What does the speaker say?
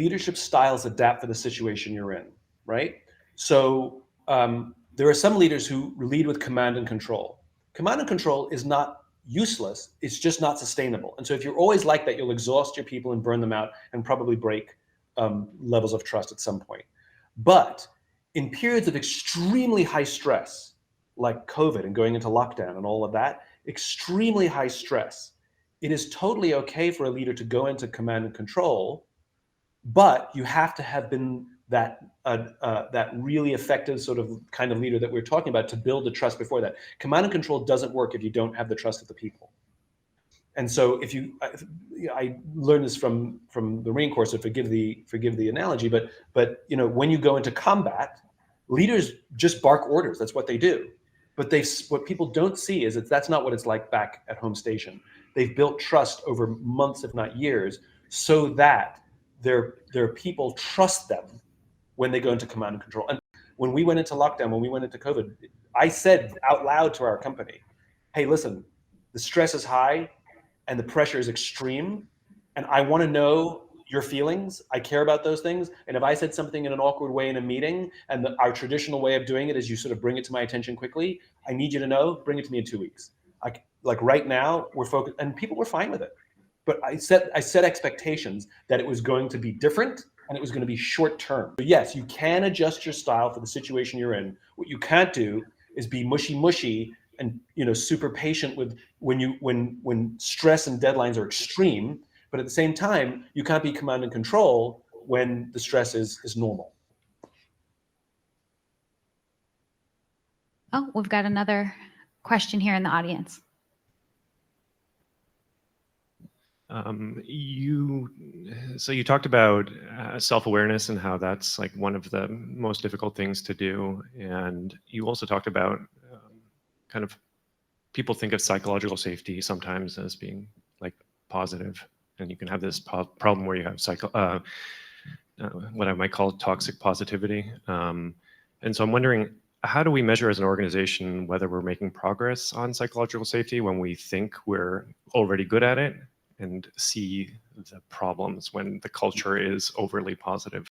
leadership styles adapt for the situation you're in, right? So there are some leaders who lead with command and control. Command and control is not useless, it's just not sustainable. And so if you're always like that, you'll exhaust your people and burn them out and probably break levels of trust at some point. But in periods of extremely high stress, like COVID and going into lockdown and all of that, extremely high stress, it is totally okay for a leader to go into command and control, but you have to have been that really effective sort of kind of leader that we're talking about to build the trust before that. Command and control doesn't work if you don't have the trust of the people. And so if you, I learned this from the Marine Corps, so forgive the analogy, but when you go into combat, leaders just bark orders. That's what they do. But what people don't see is that's not what it's like back at home station. They've built trust over months, if not years, so that their people trust them when they go into command and control. And when we went into lockdown, when we went into COVID, I said out loud to our company, hey, listen, the stress is high and the pressure is extreme, and I want to know your feelings. I care about those things. And if I said something in an awkward way in a meeting, and our traditional way of doing it is you sort of bring it to my attention quickly, I need you to know, bring it to me in 2 weeks. Like right now, we're focused, and people were fine with it. But I set expectations that it was going to be different and it was going to be short term. So yes, you can adjust your style for the situation you're in. What you can't do is be mushy and super patient with when stress and deadlines are extreme. But at the same time, you can't be command and control when the stress is normal. Oh, we've got another question here in the audience. You talked about self-awareness and how that's like one of the most difficult things to do. And you also talked about kind of people think of psychological safety sometimes as being like positive. And you can have this problem where you have what I might call toxic positivity. And so I'm wondering, how do we measure as an organization whether we're making progress on psychological safety when we think we're already good at it, and see the problems when the culture is overly positive?